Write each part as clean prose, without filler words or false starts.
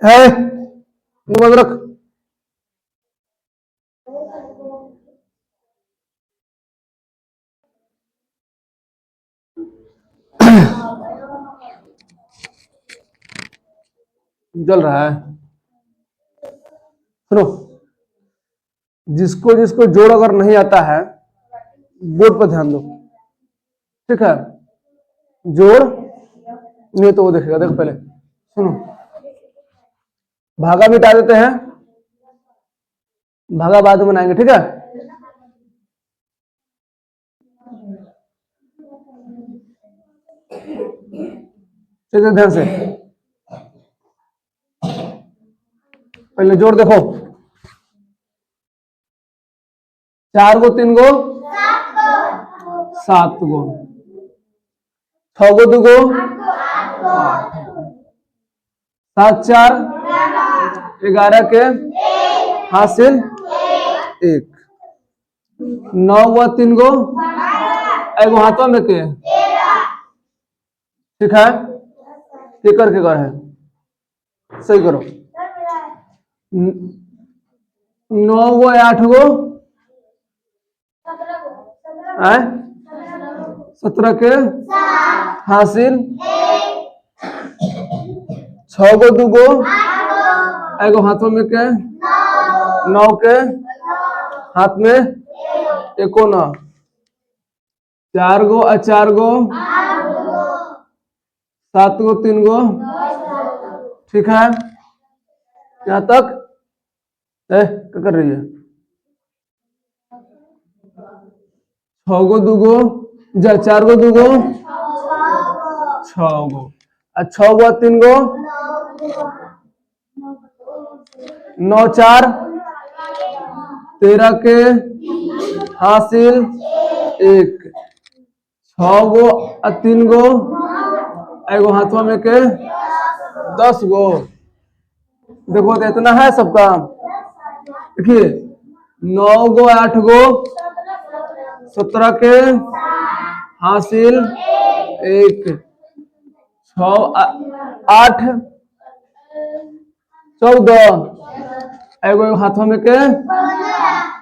है बंद रख। जल रहा है। सुनो, जिसको जिसको जोड़ अगर नहीं आता है बोर्ड पर ध्यान दो, ठीक है। जोड़ नहीं तो वो देखेगा। देखो पहले सुनो, भागा मिटा देते हैं, भागा बाद में बनाएंगे, ठीक है। चलिए ध्यान से पहले जोड़ देखो। 4 गो 3 गो 7 गो, 6 गो 2 गो 8, 7 4 11 के हासिल 1, 9 गो 3 गो एगो हाथों में के, ठीक है। के कर है, सही करो। 9 गो 8 गो 17 के हासिल 6 गो 2 गो एगो हाथों में के, 9 के हाथ में एको 9, 4 गो 4 गो 7 गो 3 गो, ठीक है। यहाँ तक क्या कर रही है? 6 गो 2 गो 4 गो 2 गो 6 गो, 6 गो 3 गो 9 4 13 के हासिल 1, 6 गो 3 गो एगो हाथों में के 10 गो। देखो तो इतना है सब काम। देखिए 9 गो 8 गो 17 के हासिल 1, 6 8 14 एगो हाथों में के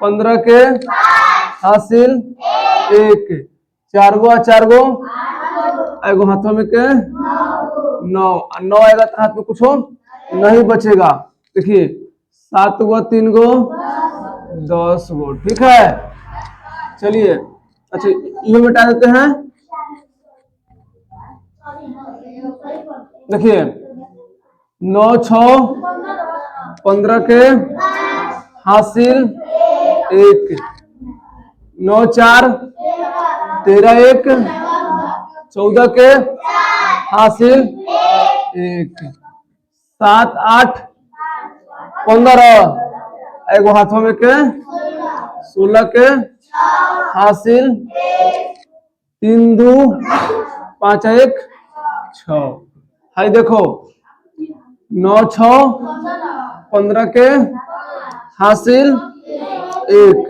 15 के हासिल 1, 4 गो 4 गो एगो हाथों में के 9 आएगा तो हाथ में कुछ नहीं बचेगा। देखिए 7 गो 3 गो 10 गो, ठीक है। चलिए अच्छा ये मिटा देते हैं। देखिए 9 6 15 के हासिल 1, 9 4 13 1 14 के हासिल 1, 7 8 15 एगो हाथों में के 16 के हासिल 3 2 5 1 6। हाय देखो 9 6 15 के हासिल 1,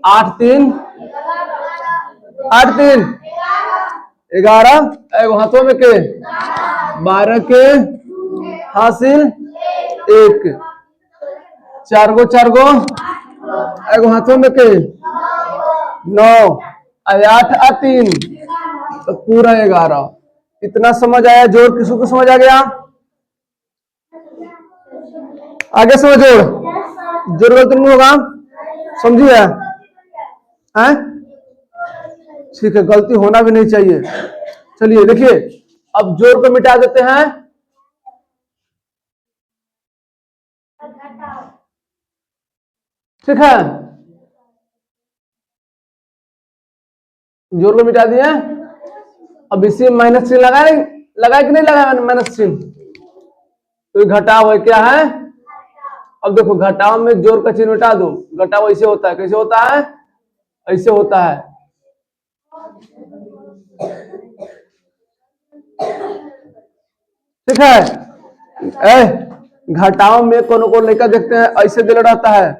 8 3 11 एगो हाथों में के 12 के हासिल 1, 4 गो एगो हाथों में के 9 8 3 तो पूरा 11। इतना समझ आया? जोड़ किसी को समझ आ गया? आगे समझ जोड़ गलत नहीं होगा, समझिए। ठीक है, गलती होना भी नहीं चाहिए। चलिए देखिए अब जोड़ को मिटा देते हैं। ठीक है, जोड़ को मिटा दिए। अब इसी माइनस चिन्ह लगाए कि नहीं लगाया माइनस चिन्ह? तो घटाव है, क्या है? अब देखो घटाव में जोड़ का चिन्ह मिटा दो। घटाव ऐसे होता है, कैसे होता है? ऐसे होता है। ठीक है, घटाव में कोनो को लेकर देखते हैं, ऐसे दिल रहता है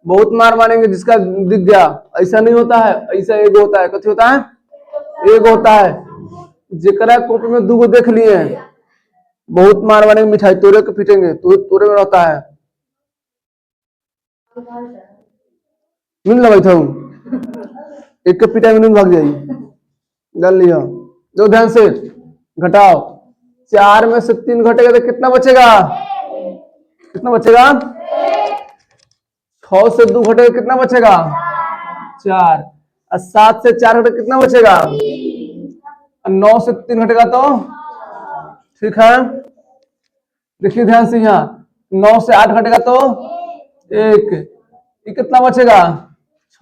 बहुत मार मारेंगे जिसका दिख गया। ऐसा नहीं होता है, ऐसा एक होता है, कथी होता है, एक होता है। जेकरा कॉपी में दूगो देख लिए हैं, बहुत मार मारेंगे, मिठाई तोड़े के पीटेंगे, तोड़े में रहता है। नींद लगा था एक के पिटाई में नींद भाग जाएगी। जान लिया, दो ध्यान से घटाओ। 4 में से 3 घटेगा तो कितना बचेगा, कितना बचेगा, 6 से 2 घटेगा कितना बचेगा, 4। और 7 से 4 घटेगा कितना बचेगा, 9 से 3 घटेगा तो, ठीक है। देखिए ध्यान से, यहाँ 9 से 8 घटेगा तो 1, ये कितना बचेगा,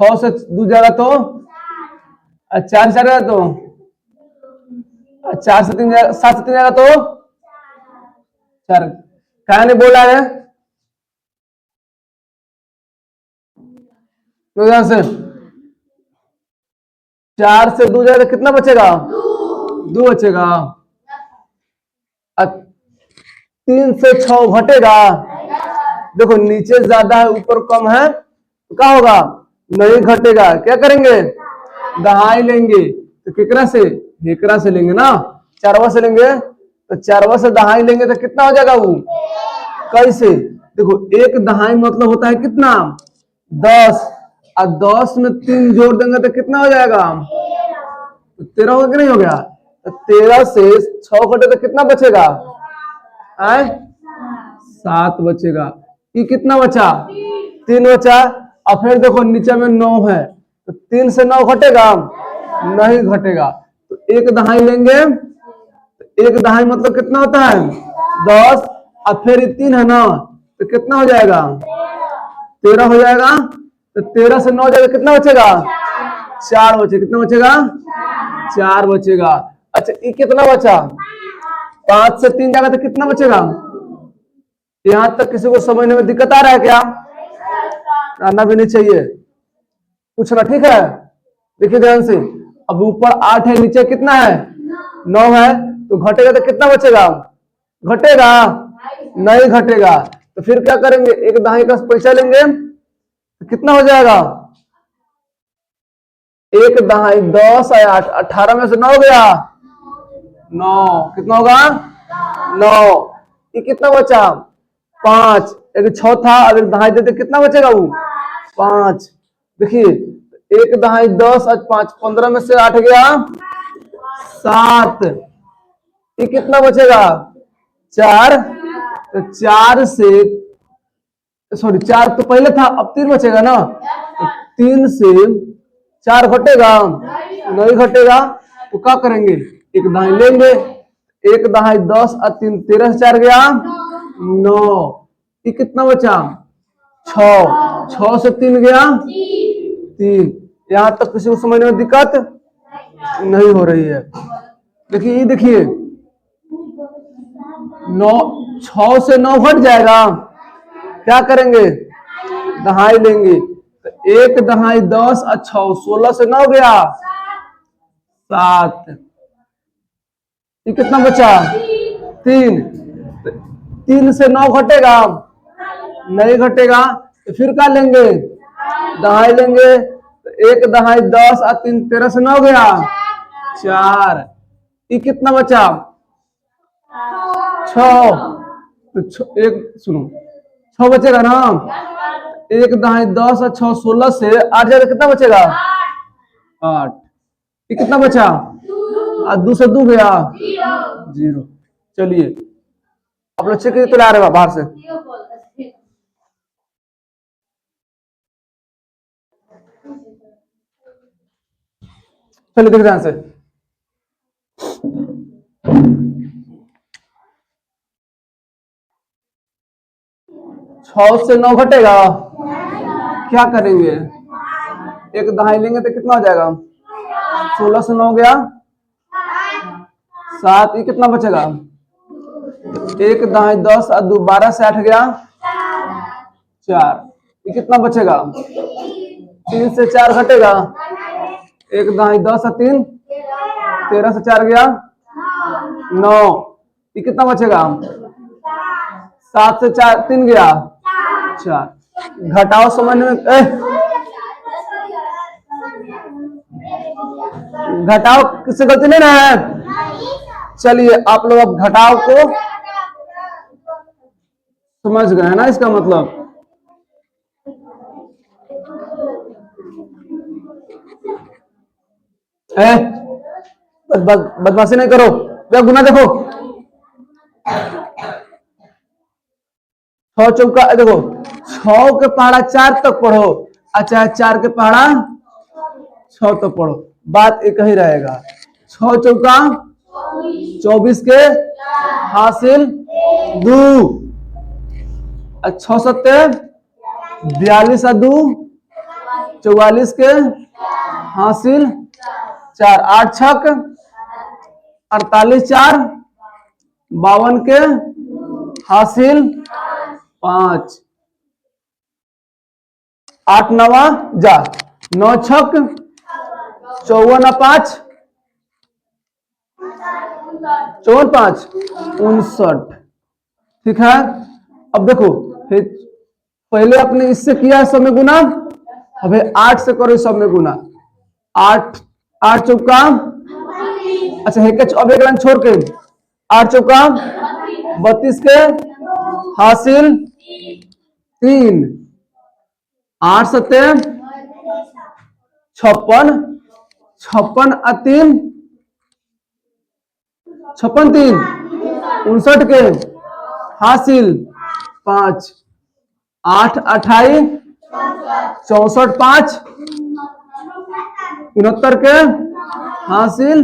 6 से 2 जाएगा तो, 4 से 4 जाएगा तो, 4 से 3 जाएगा, 7 से 3 जाएगा तो 4। कहा नहीं बोला है, तो ध्यान से 4 से 2 जाएगा कितना बचेगा, 2 बचेगा। 3 से 6 घटेगा, देखो नीचे ज्यादा है ऊपर कम है, तो क्या होगा, नहीं घटेगा। क्या करेंगे, दहाई लेंगे, तो कितना से, हेकरा से लेंगे ना, 4वां से लेंगे, तो 4वां से दहाई लेंगे तो कितना हो जाएगा वो, कैसे, देखो एक दहाई मतलब होता है कितना, 10, और 10 में 3 जोड़ देंगे तो कितना हो जाएगा, 13 होगा कि नहीं हो गया। तो 13 से 6 घटे तो कितना बचेगा, 7 बचेगा। ये कितना बचा, 3 बचा। और फिर देखो नीचे में 9 है, तो 3 से 9 घटेगा, नहीं घटेगा। तो एक दहाई लेंगे, तो एक दहाई मतलब कितना होता है, 10, और फिर 3 है ना, तो कितना हो जाएगा, 13 हो जाएगा। तो 13 से 9 जाएगा कितना बचेगा, 4 बचेगा, कितना बचेगा, 4 बचेगा। अच्छा ये कितना बचा, 5 से 3 जाएगा तो कितना बचेगा। यहां तक किसी को समझने में दिक्कत आ रहा है क्या, आना भी नहीं चाहिए, पूछना, ठीक है। देखिए ध्यान से, अब ऊपर 8 है, नीचे कितना है, 9 है, तो घटेगा तो कितना बचेगा, घटेगा, नहीं घटेगा। तो फिर क्या करेंगे, एक दहाई का पैसा लेंगे, तो कितना हो जाएगा, एक दहाई 10 है, 8, 18 में से 9 गया, 9, कितना होगा, 9। ये कितना बचा, 5, एक 6 था, अगर दहाई देते कितना बचेगा वो, 5। देखिए एक दहाई 10 और 5, 15 में से 8 गया, 7। ये कितना बचेगा, 4। तो 4 से, सॉरी 4 तो पहले था, अब 3 बचेगा ना, तो 3 से 4 घटेगा, नहीं घटेगा। तो क्या करेंगे, एक दहाई लेंगे, एक दहाई 10 और 3, 13 से 4 गया, 9। ये कितना बचा, 6, 6 से 3 गया, 3। यहां तक किसी को समझने में दिक्कत नहीं हो रही है। देखिए ये देखिए, 9, 6 से 9 घट जाएगा, क्या करेंगे, दहाई लेंगे, तो एक दहाई 10 और 6, 16 से 9 गया, 7। ये कितना बचा, 3। 3 से 9 घटेगा, नहीं घटेगा। तो फिर क्या लेंगे, दहाई लेंगे, तो एक दहाई 10 और 3, 13 से 9 गया, 4। ये कितना बचा, 6। तो एक सुनो, 6 बचेगा ना, एक दहाई 10 और 6, 16 से 8 जाएगा, कितना बचेगा, 8। ये कितना बचा, और 2 से 2 गया, 0। चलिए आप लोग चेक तो ला रहे हो बाहर से, चलिए देख ध्यान से, 6 से 9 घटेगा, क्या करेंगे, एक दहाई लेंगे तो कितना हो जाएगा, 16 से 9 गया, 7। ये कितना बचेगा, एक दहाई 10 और 2, 12 से 8 गया, 4। ये कितना बचेगा, 3 से 4 घटेगा, एक दहाई 10 और 3, 13 से 4 गया, 9। ये कितना बचेगा, 7 से 4, 3 गया, 4। घटाओ सामान्य में घटाओ किससे गलती नहीं ना है। चलिए आप लोग अब घटाओ को समझ गए ना, इसका मतलब बदमाशी नहीं करो। क्या गुना देखो, 6 चौका देखो, 6 के पहाड़ा 4 तक पढ़ो, अच्छा 4 के पहाड़ा 6 तक पढ़ो, बात एक ही रहेगा। 6 चौका 24 के हासिल 2, 6 सत्ते 42 2 44 के हासिल 4, 8 छक 48 4 52 के हासिल 5, 8 नवा जा 9 छक 54 5 54 5 59। ठीक है, अब देखो फिर पहले अपने इससे किया सब में गुना, अबे 8 से करो सब में गुना। 8 8 चौका, अच्छा है अब एक लाइन छोड़ के 8 चौका 32 के हासिल 3, 8 सत्ते 56 56 3 56 3 59 के हासिल 5, 8 28 64 5 69 के हासिल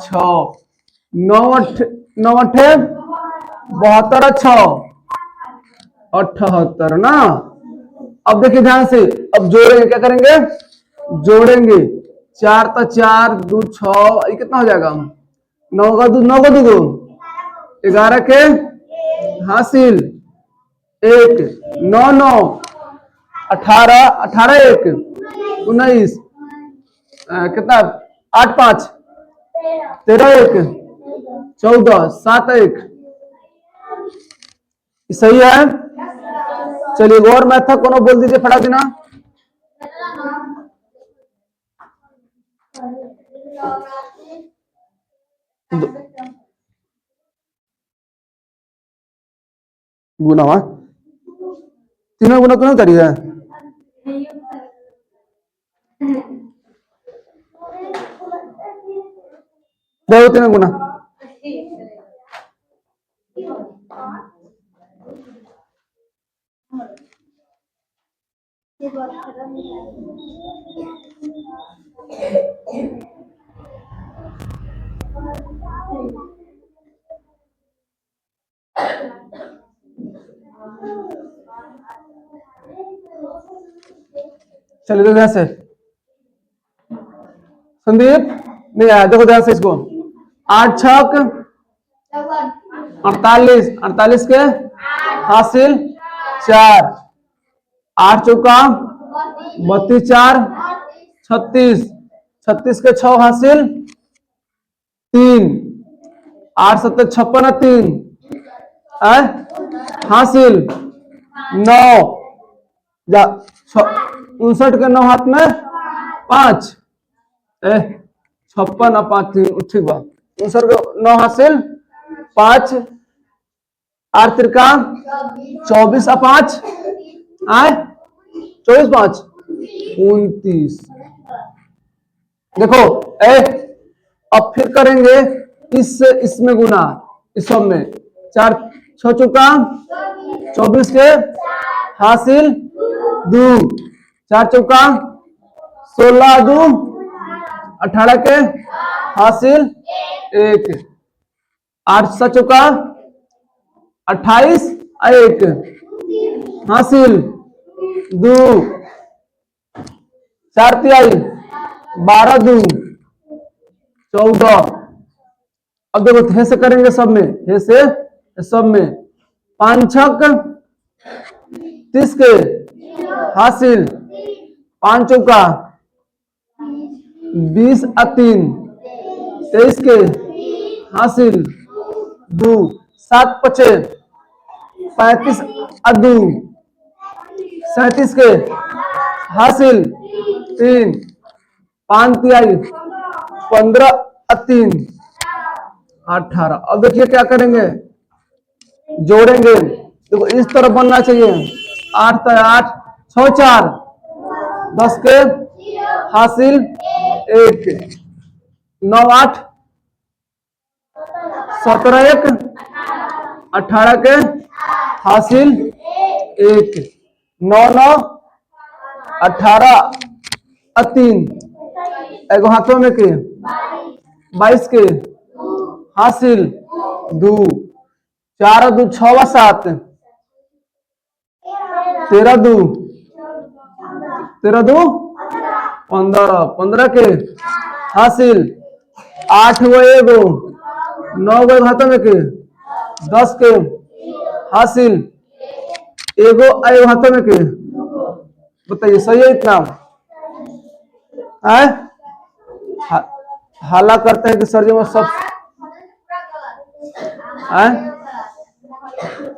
6, 9 9 72 6 78 ना। अब देखिए ध्यान से, अब जोड़ेंगे, क्या करेंगे जोड़ेंगे, 4 तो 4 2 6, ये कितना हो जाएगा 9 का 2 9 का 2 11 के हासिल 1, 9 9 18 18 1 19 कितना 8 5 13 1 14 7 1, सही है। चलिए और मैथ था कोनो बोल दीजिए फटा देना। गुना हुआ तीनों गुना क्यों करी है, दो तीनों गुना चलिए तो ध्यान से संदीप नहीं आया, देखो ध्यान से इसको 8 छक 48 48 के हासिल 4, 8 चौका 32 4 36 36 के 6 हासिल 3, 8 7 56 3 हासिल 9 जा 59 के 9 हाथ में 5 56 5 ठीक बा 59 के 9 हासिल 5, 8 तिरका 24 5 24 5 29। देखो अब फिर करेंगे इसमें गुना, इस सब में 4 6 चौका 24 के हासिल 2, 4 चौका 16 2 18 के हासिल 1, 8 7 चौका 28 1 हासिल 2, 4 तिहाई 12 2 14। अब देखो हे से करेंगे सब में, हे से सब में 5 छक 30 के हासिल 5 चौका 20 3 23 के हासिल 2, 7 5 35 2 37 के हासिल 3, 5 तिहाई 15 3 18। अब देखिए क्या करेंगे, जोड़ेंगे। देखो इस तरफ बनना चाहिए, 8 8 6 4 10 के हासिल 1, 9 8 17 1 18 के हासिल 1, 9 9 18 3 एगो हाथों में के 22 के हासिल 2, 4 2 6 7 13 2 13 2 15 15 के हासिल 8 गो एगो 9 गो हाथों में के 10 के हासिल एगो एगो हाथों में के। बताइए सही है इतना? हाला करते हैं कि सर जी में सब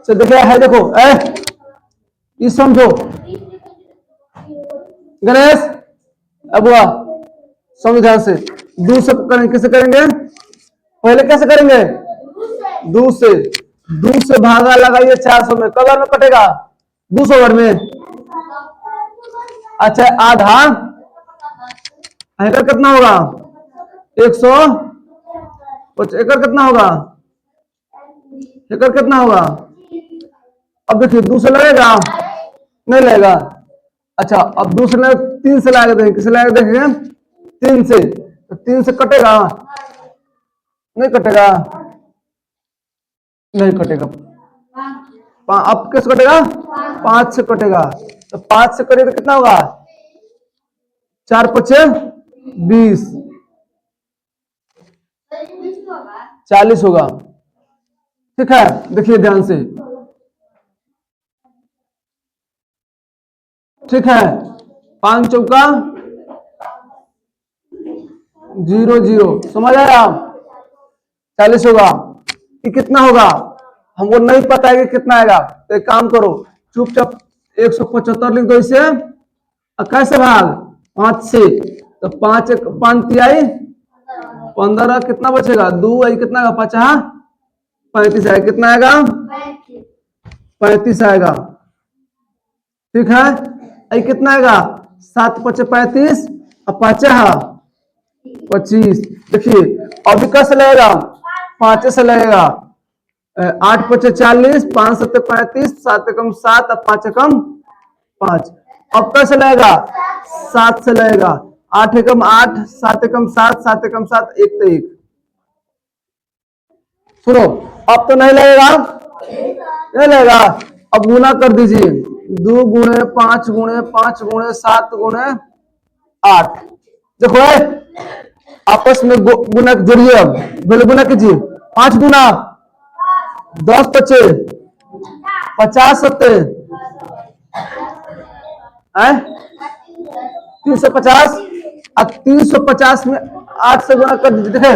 तो देखिए है, देखो ये समझो गणेश अबुआ, समझो ध्यान से। 2 से करेंगे, कैसे करेंगे? पहले कैसे करेंगे? 2 से, 2 से भागा लगाइए 400 में, कलर में कटेगा 200 वर्ड में। अच्छा आधा एकड़ कितना होगा? 100। एकड़ कितना होगा? एकड़ कितना होगा? अब देखिए 2 से लगेगा नहीं लगेगा। अच्छा अब दूसरे 3 से लगा देंगे, किसे लगा देंगे? 3 से, तो 3 से कटेगा नहीं कटेगा? नहीं कटेगा। अब कैसे कटेगा? 5 से कटेगा। तो 5 से करेगा तो कितना होगा? 4 5 20 40 होगा। ठीक है, देखिए ध्यान से। ठीक है, 5 चौका 0 0, समझ आया? 40 होगा। ये कितना होगा हमको नहीं पता है कि कितना आएगा, तो एक काम करो चुपचाप 175 लिख दो इसे। कैसे भाग? 5 से, तो 5 5 तिहाई 15, कितना बचेगा? 2 आई कितना आएगा? 50 35 आएगा। कितना आएगा? 35 आएगा। ठीक है, आई कितना आएगा? 7 5 35 और 5 25। देखिए अभी कैसे लगेगा? 5 से लगेगा। 8 5 40, 5 7 35, 7 कम 7 और 5 कम 5। अब कैसे लगेगा? 7 से लगेगा। 8 कम 8, 7 कम 7, 7 कम 7, 1 तो 1। सुनो अब तो नहीं लगेगा, नहीं लगेगा। अब गुना कर दीजिए, 2 गुणे 5 गुणे 5 गुणे 7 गुणे 8। देखो आपस में गुना जोड़िए, अब पहले गुना कीजिए। 5 गुना 10 25 50 70 350। अब 350 में 8 से गुना कर दीजिए। देखे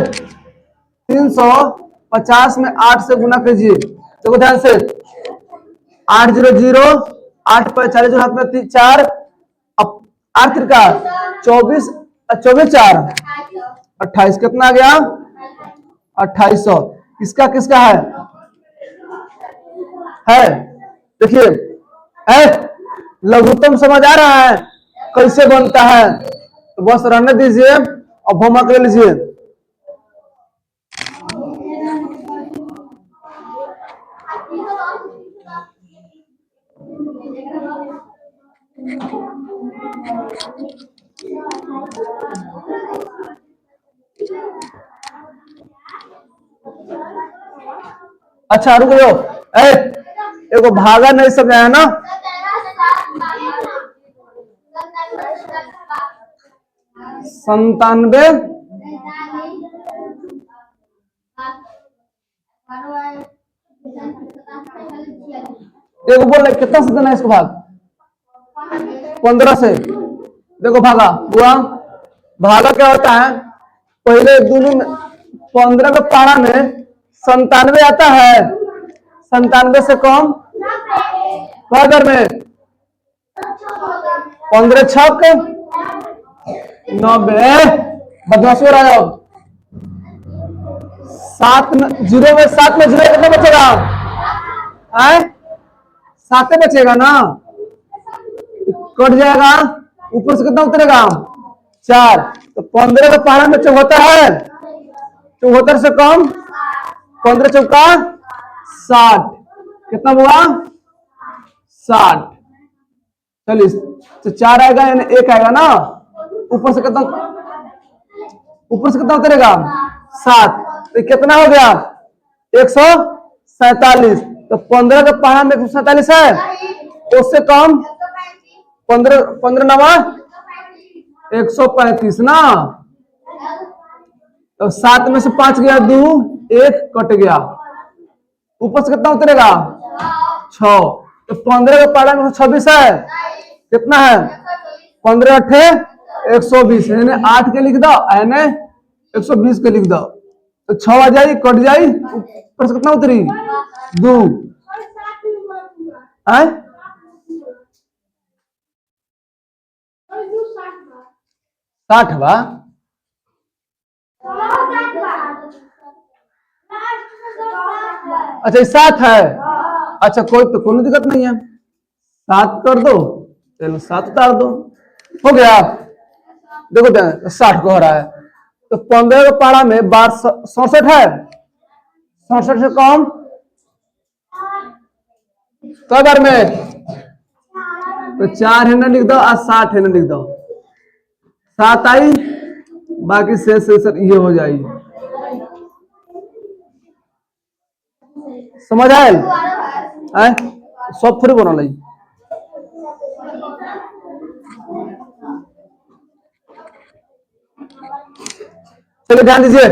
350 में 8 से गुना कीजिए। देखो ध्यान से, 8 0 0, 8 40 हाथ में 4, अब 8 त्रिका 24, 24 4 28। कितना आ गया? 2800। किसका किसका है? देखिए लघुत्तम समझ आ रहा है कैसे बनता है? तो बस रहने दीजिए और होमवर्क ले लीजिए। अच्छा रुक जाओ, एगो भागा नहीं समझाया ना? 97 देखो बोल रहे कितना से देना है इसको? भाग 15 से। देखो भागा हुआ, भागा क्या होता है? पहले दोनों में 15 के पारा में 97 आता है, 97 से कम कदर में 15 छक 90। बदमाश हो रहा है। अब 7 जीरो में 7 में जीरो कितना बचेगा? 7 बचेगा ना, कट जाएगा, ऊपर से कितना उतरेगा? 4। तो 15 का पहाड़ा में 74 है, 74 से कम 15 चौका 60, कितना हुआ? 60। चलिए, तो 4 आएगा यानी 1 आएगा ना, ऊपर से कितना उतरेगा? 7। तो कितना हो गया? 147। तो 15 का पहाड़ा में 147 है, उससे कम 15 नवा 135 ना। तो 7 में से 5 गया, 2 1 कट गया, ऊपर से कितना उतरेगा? 6। तो 15 का पहाड़ा में 26 है, कितना है? 15 अट्ठे 120, यानी 8 के लिख दो, यानी 120 के लिख दो। तो 6 आ जाएगी, कट जाएगी, ऊपर से कितना उतरी? 2। 60 बा। अच्छा 7 है, अच्छा कोई दिक्कत नहीं है, 7 कर दो, चलो 7 उतार दो, हो गया। देखो 60 को हो रहा है, तो 15 का पहाड़ा में 67 है, 67 से कम कई बार में? तो 4 है ना लिख दो, और 60 है ना लिख दो, 7 आई, बाकी शेष ये हो जाएगी। समझ आए? सब थोड़ी बना ली। चलिए ध्यान दीजिए,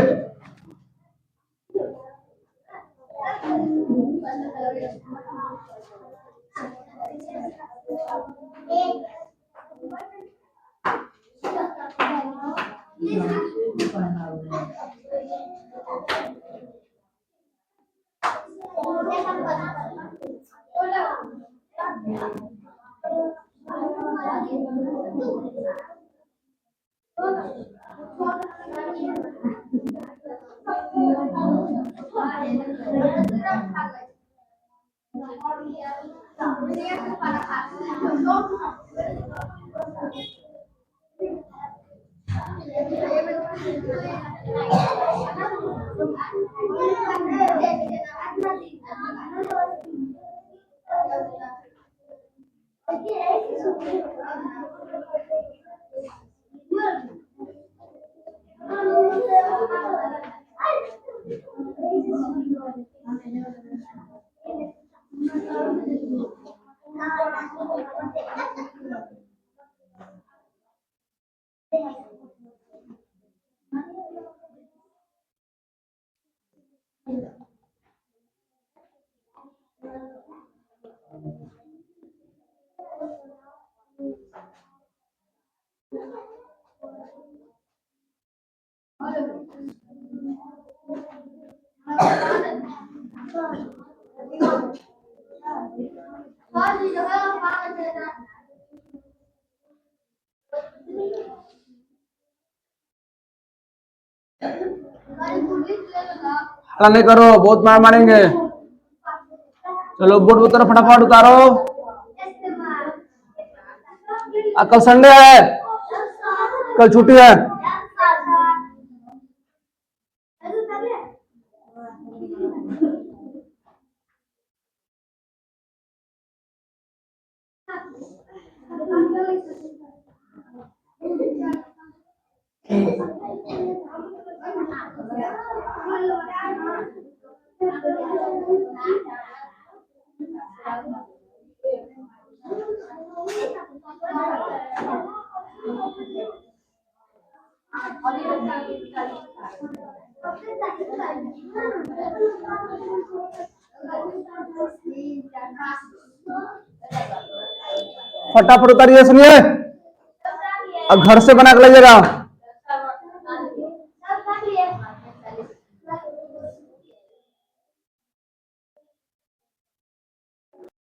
हल्ला नहीं करो, बहुत मार मारेंगे। चलो बोर्ड की तरफ फटाफट उतारो। कल संडे है, कल छुट्टी है। फटाफट उतारिए, सुनिए, और घर से बना के लाइएगा।